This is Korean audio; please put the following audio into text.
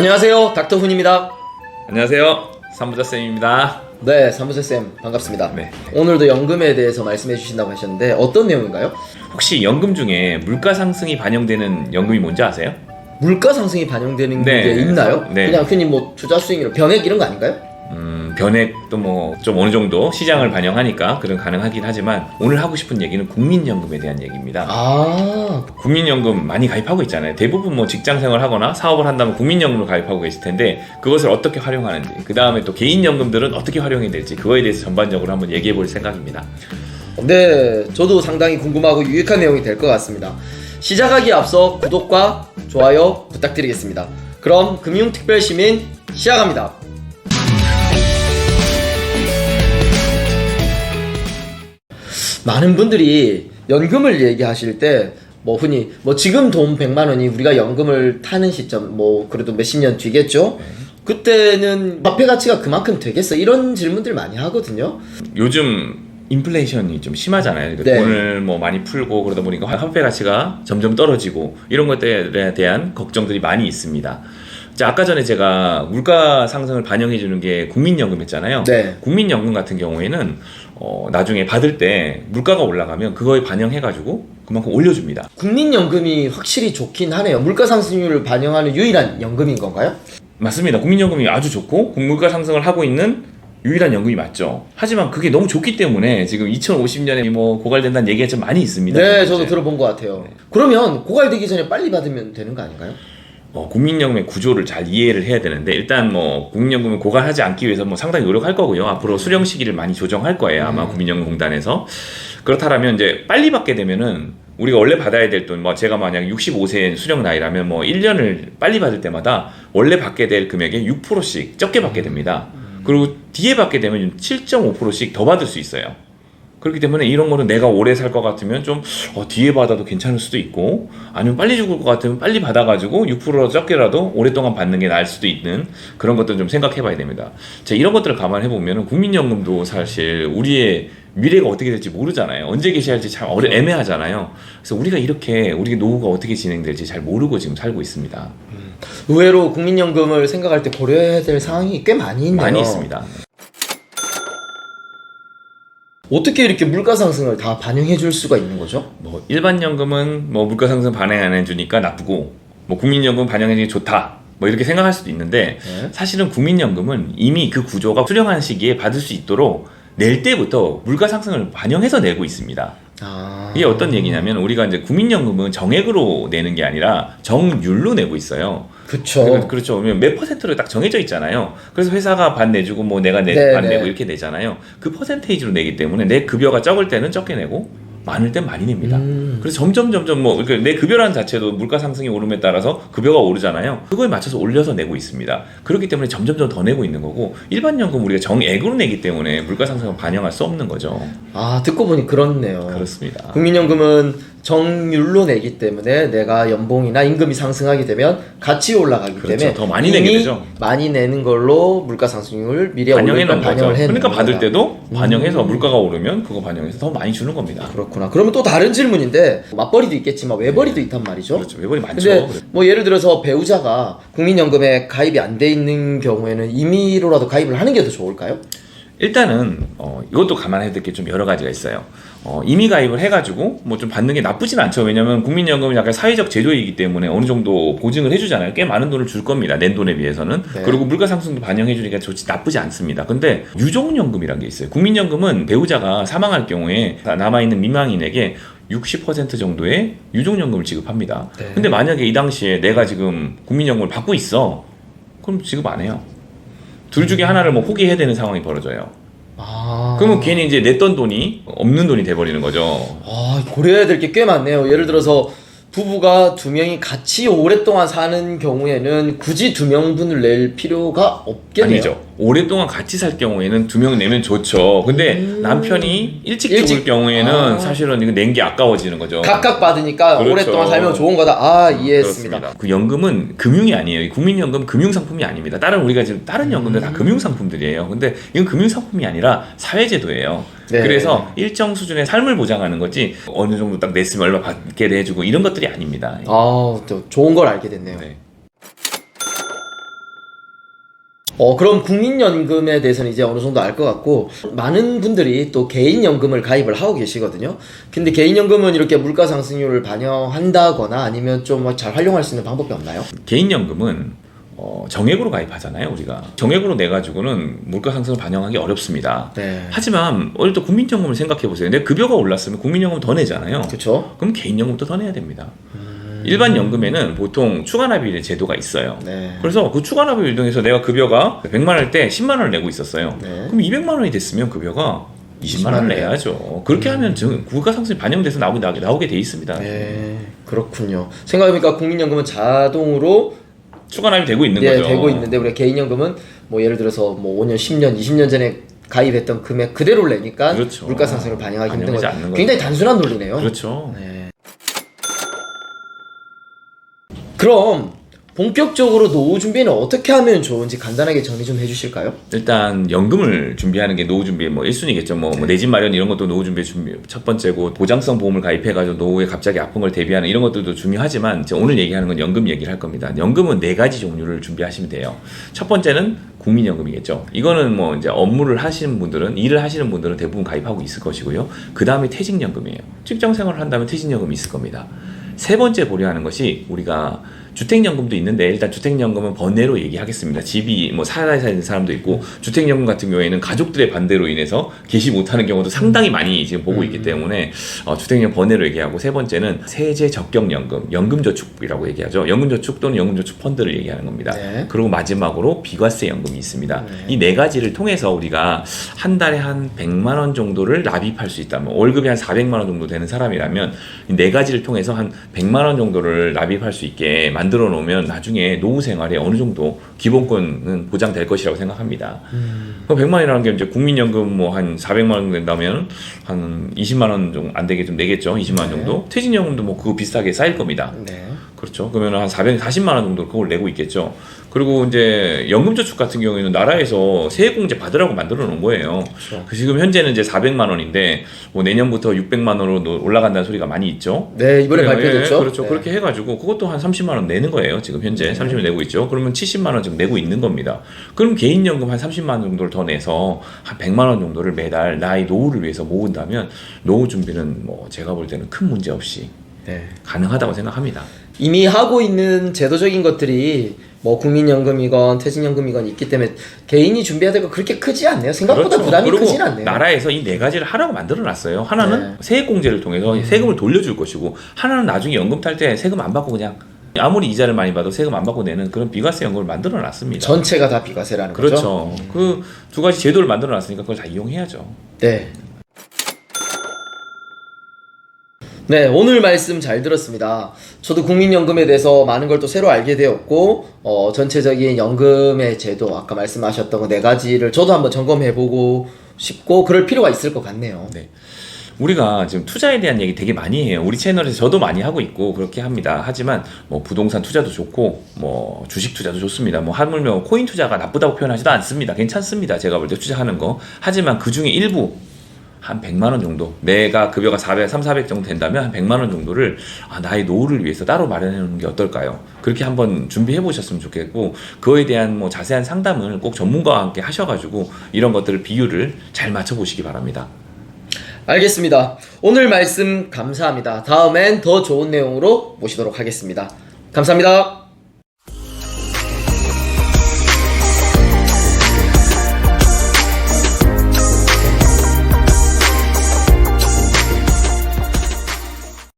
안녕하세요, 닥터훈입니다. 안녕하세요, 삼부자쌤입니다. 네, 사무실쌤 반갑습니다. 네. 오늘도 연금에 대해서 말씀해 주신다고 하셨는데 어떤 내용인가요? 혹시 연금 중에 물가 상승이 반영되는 연금이 뭔지 아세요? 물가 상승이 반영되는 네. 게 있나요? 네. 그냥 흔히 뭐 투자 수익률, 변액 이런 거 아닌가요? 변액도 뭐 좀 어느 정도 시장을 반영하니까 그런 가능하긴 하지만 오늘 하고 싶은 얘기는 국민연금에 대한 얘기입니다. 아, 국민연금 많이 가입하고 있잖아요. 대부분 뭐 직장생활 하거나 사업을 한다면 국민연금을 가입하고 계실 텐데 그것을 어떻게 활용하는지, 그 다음에 또 개인연금들은 어떻게 활용해야 될지, 그거에 대해서 전반적으로 한번 얘기해 볼 생각입니다. 네, 저도 상당히 궁금하고 유익한 내용이 될 것 같습니다. 시작하기에 앞서 구독과 좋아요 부탁드리겠습니다. 그럼 금융특별시민 시작합니다. 많은 분들이 연금을 얘기하실 때 뭐 흔히 뭐 지금 돈 100만 원이 우리가 연금을 타는 시점 뭐 그래도 몇십 년 뒤겠죠? 그때는 화폐 가치가 그만큼 되겠어? 이런 질문들 많이 하거든요. 요즘 인플레이션이 좀 심하잖아요. 그러니까 네. 돈을 뭐 많이 풀고 그러다 보니까 화폐 가치가 점점 떨어지고 이런 것들에 대한 걱정들이 많이 있습니다. 자, 아까 전에 제가 물가 상승을 반영해 주는 게 국민연금 했잖아요. 네. 국민연금 같은 경우에는 나중에 받을 때 물가가 올라가면 그거에 반영해가지고 그만큼 올려줍니다. 국민연금이 확실히 좋긴 하네요. 물가 상승률을 반영하는 유일한 연금인 건가요? 맞습니다. 국민연금이 아주 좋고 물가 상승을 하고 있는 유일한 연금이 맞죠. 하지만 그게 너무 좋기 때문에 지금 2050년에 뭐 고갈된다는 얘기가 좀 많이 있습니다. 네, 저도 들어본 것 같아요. 그러면 고갈되기 전에 빨리 받으면 되는 거 아닌가요? 국민연금의 구조를 잘 이해를 해야 되는데, 일단 뭐 국민연금을 고갈하지 않기 위해서 뭐 상당히 노력할 거고요. 앞으로 수령 시기를 많이 조정할 거예요, 아마 국민연금공단에서. 그렇다면 이제 빨리 받게 되면은 우리가 원래 받아야 될 돈, 뭐 제가 만약 65세 수령 나이라면 뭐 1년을 빨리 받을 때마다 원래 받게 될 금액의 6%씩 적게 받게 됩니다. 그리고 뒤에 받게 되면 7.5%씩 더 받을 수 있어요. 그렇기 때문에 이런 거는 내가 오래 살 것 같으면 좀 뒤에 받아도 괜찮을 수도 있고, 아니면 빨리 죽을 것 같으면 빨리 받아가지고 6% 적게라도 오랫동안 받는 게 나을 수도 있는 그런 것들 좀 생각해 봐야 됩니다. 자, 이런 것들을 감안해 보면 국민연금도 사실 우리의 미래가 어떻게 될지 모르잖아요. 언제 개시할지 참 애매하잖아요. 그래서 우리가 이렇게 우리 노후가 어떻게 진행될지 잘 모르고 지금 살고 있습니다. 의외로 국민연금을 생각할 때 고려해야 될 상황이 꽤 많이 있네요. 많이 있습니다. 어떻게 이렇게 물가 상승을 다 반영해 줄 수가 있는 거죠? 뭐 일반 연금은 뭐 물가 상승 반영 안 해주니까 나쁘고, 뭐 국민연금 반영해 주니 좋다, 뭐 이렇게 생각할 수도 있는데, 네. 사실은 국민연금은 이미 그 구조가 수령하는 시기에 받을 수 있도록 낼 때부터 물가 상승을 반영해서 내고 있습니다. 이게 어떤 얘기냐면, 우리가 이제 국민연금은 정액으로 내는 게 아니라 정률로 내고 있어요. 그쵸. 그렇죠. 왜냐면 몇 퍼센트로 딱 정해져 있잖아요. 그래서 회사가 반 내주고 뭐 내가 네, 반 네. 내고 이렇게 내잖아요. 그 퍼센테이지로 내기 때문에 내 급여가 적을 때는 적게 내고 많을 땐 많이 냅니다. 그래서 점점 뭐 내 급여라는 자체도 물가 상승이 오름에 따라서 급여가 오르잖아요. 그거에 맞춰서 올려서 내고 있습니다. 그렇기 때문에 점점 더 내고 있는 거고, 일반 연금 우리가 정액으로 내기 때문에 물가 상승을 반영할 수 없는 거죠. 아, 듣고 보니 그렇네요. 그렇습니다. 국민연금은 정률로 내기 때문에 내가 연봉이나 임금이 상승하게 되면 같이 올라가기 그렇죠. 때문에 더 많이 내게 이미 되죠. 많이 내는 걸로 물가 상승률을 미리 반영해 놓은 거죠. 반영을 해 그러니까 놓는 받을 거다. 때도 반영해서 물가가 오르면 그거 반영해서 더 많이 주는 겁니다. 그렇구나. 그러면 또 다른 질문인데, 맞벌이도 있겠지만 외벌이도 있단 말이죠. 그렇죠. 외벌이 많죠. 근데 뭐 예를 들어서 배우자가 국민연금에 가입이 안 돼 있는 경우에는 임의로라도 가입을 하는 게 더 좋을까요? 일단은 이것도 감안해야 될 게 좀 여러 가지가 있어요. 임의 가입을 해가지고 뭐 좀 받는 게 나쁘진 않죠. 왜냐면 국민연금은 약간 사회적 제도이기 때문에 어느 정도 보증을 해주잖아요. 꽤 많은 돈을 줄 겁니다, 낸 돈에 비해서는. 네. 그리고 물가 상승도 반영해주니까 나쁘지 않습니다. 근데 유족연금이라는 게 있어요. 국민연금은 배우자가 사망할 경우에 남아있는 미망인에게 60% 정도의 유족연금을 지급합니다. 네. 근데 만약에 이 당시에 내가 지금 국민연금을 받고 있어, 그럼 지급 안 해요. 둘 중에 하나를 뭐 포기해야 되는 상황이 벌어져요. 아, 그러면 괜히 이제 냈던 돈이 없는 돈이 돼버리는 거죠. 아, 고려해야 될 게 꽤 많네요. 예를 들어서 부부가 두 명이 같이 오랫동안 사는 경우에는 굳이 두 명분을 낼 필요가 없겠네요. 아니죠. 오랫동안 같이 살 경우에는 2명 내면 좋죠. 근데 남편이 일찍 죽을 경우에는 사실은 이거 낸 게 아까워지는 거죠. 각각 받으니까 그렇죠. 오랫동안 살면 좋은 거다. 아, 이해했습니다. 그렇습니다. 그 연금은 금융이 아니에요. 이 국민연금 금융상품이 아닙니다. 우리가 지금 다른 연금들 다 금융상품들이에요. 근데 이건 금융상품이 아니라 사회제도예요. 네. 그래서 일정 수준의 삶을 보장하는 거지, 어느 정도 딱 냈으면 얼마 받게 해주고 이런 것들이 아닙니다. 아, 또 좋은 걸 알게 됐네요. 네. 그럼 국민연금에 대해서는 이제 어느 정도 알 것 같고, 많은 분들이 또 개인연금을 가입을 하고 계시거든요. 근데 개인연금은 이렇게 물가 상승률을 반영한다거나 아니면 좀 잘 활용할 수 있는 방법이 없나요? 개인연금은 정액으로 가입하잖아요. 우리가 정액으로 내 가지고는 물가 상승을 반영하기 어렵습니다. 네. 하지만 오늘 또 국민연금을 생각해 보세요. 내 급여가 올랐으면 국민연금 더 내잖아요. 그렇죠. 그럼 개인연금도 더 내야 됩니다. 일반 연금에는 보통 추가납입 제도가 있어요. 네. 그래서 그 추가납입 유동에서 내가 급여가 100만 원일 때 10만 원을 내고 있었어요. 네. 그럼 200만 원이 됐으면 급여가 20만 원을 내야죠. 그렇게 하면 지금 물가 상승이 반영돼서 나오게 돼 있습니다. 네, 그렇군요. 생각해보니까 국민연금은 자동으로 추가납입이 되고 있는 거죠. 되고 있는데 우리가 개인연금은 뭐 예를 들어서 뭐 5년, 10년, 20년 전에 가입했던 금액 그대로를 내니까 그렇죠. 물가 상승을 반영하기 힘든 반영하지 거죠. 않는 굉장히 단순한 논리네요. 그렇죠. 네. 그럼 본격적으로 노후 준비는 어떻게 하면 좋은지 간단하게 정리 좀 해주실까요? 일단 연금을 준비하는 게 노후 준비의 뭐 1순위겠죠. 뭐 내 집 마련 이런 것도 노후 준비의 첫 번째고, 보장성 보험을 가입해가지고 노후에 갑자기 아픈 걸 대비하는 이런 것들도 중요하지만 오늘 얘기하는 건 연금 얘기를 할 겁니다. 연금은 4가지 종류를 준비하시면 돼요. 첫 번째는 국민연금이겠죠. 이거는 뭐 이제 업무를 하시는 분들은, 일을 하시는 분들은 대부분 가입하고 있을 것이고요. 그 다음에 퇴직연금이에요. 직장 생활을 한다면 퇴직연금이 있을 겁니다. 세 번째 고려하는 것이 우리가 주택연금도 있는데, 일단 주택연금은 번외로 얘기하겠습니다. 집이 뭐 살아야 되는 사람도 있고, 주택연금 같은 경우에는 가족들의 반대로 인해서 개시 못하는 경우도 상당히 많이 지금 보고 있기 때문에 주택연금 번외로 얘기하고, 세 번째는 세제 적격연금, 연금저축이라고 얘기하죠. 연금저축 또는 연금저축 펀드를 얘기하는 겁니다. 네. 그리고 마지막으로 비과세 연금이 있습니다. 이 4가지를 통해서 우리가 한 달에 한 100만 원 정도를 납입할 수 있다면, 월급이 한 400만 원 정도 되는 사람이라면 이 4가지를 통해서 한 100만 원 정도를 납입할 수 있게 만들어 놓으면 나중에 노후 생활에 어느 정도 기본권은 보장될 것이라고 생각합니다. 그럼 100만 원이라는 게 이제 국민연금 뭐 한 400만 원 된다면 한 20만 원 정도 안 되게 좀 내겠죠. 20만 원 정도. 퇴직연금도 뭐 그거 비슷하게 쌓일 겁니다. 네. 그렇죠. 그러면 한 440만 원 정도 그걸 내고 있겠죠. 그리고 이제 연금저축 같은 경우에는 나라에서 세액공제 받으라고 만들어 놓은 거예요. 그렇죠. 지금 현재는 이제 400만 원인데 뭐 내년부터 600만 원으로 올라간다는 소리가 많이 있죠. 네, 이번에 그래요. 발표됐죠. 그렇죠. 네. 그렇게 해가지고 그것도 한 30만 원 내는 거예요. 지금 현재 30을 내고 있죠. 그러면 70만 원 지금 내고 있는 겁니다. 그럼 개인연금 한 30만 원 정도를 더 내서 한 100만 원 정도를 매달 나의 노후를 위해서 모은다면 노후 준비는 뭐 제가 볼 때는 큰 문제 없이 네. 가능하다고 생각합니다. 이미 하고 있는 제도적인 것들이 뭐 국민연금이건 퇴직연금이건 있기 때문에 개인이 준비해야 될 거 그렇게 크지 않네요. 생각보다 그렇죠. 부담이 그리고 크진 않네요. 나라에서 이 4가지를 하라고 만들어놨어요. 하나는 네. 세액공제를 통해서 세금을 돌려줄 것이고, 하나는 나중에 연금 탈 때 세금 안 받고 그냥 아무리 이자를 많이 받아도 세금 안 받고 내는 그런 비과세 연금을 만들어놨습니다. 전체가 다 비과세라는 거죠. 그렇죠. 그 2가지 제도를 만들어놨으니까 그걸 다 이용해야죠. 네. 네, 오늘 말씀 잘 들었습니다. 저도 국민연금에 대해서 많은 걸 또 새로 알게 되었고, 전체적인 연금의 제도, 아까 말씀하셨던 거 4가지를 저도 한번 점검해보고 싶고, 그럴 필요가 있을 것 같네요. 네. 우리가 지금 투자에 대한 얘기 되게 많이 해요. 우리 채널에서 저도 많이 하고 있고 그렇게 합니다. 하지만 뭐 부동산 투자도 좋고 뭐 주식 투자도 좋습니다. 뭐 하물며 코인 투자가 나쁘다고 표현하지도 않습니다. 괜찮습니다. 제가 볼 때 투자하는 거. 하지만 그 중에 일부 한 100만 원 정도, 내가 급여가 400 정도 된다면 한 100만 원 정도를 나의 노후를 위해서 따로 마련해 놓는 게 어떨까요? 그렇게 한번 준비해 보셨으면 좋겠고, 그거에 대한 뭐 자세한 상담을 꼭 전문가와 함께 하셔가지고 이런 것들을 비율을 잘 맞춰 보시기 바랍니다. 알겠습니다. 오늘 말씀 감사합니다. 다음엔 더 좋은 내용으로 모시도록 하겠습니다. 감사합니다.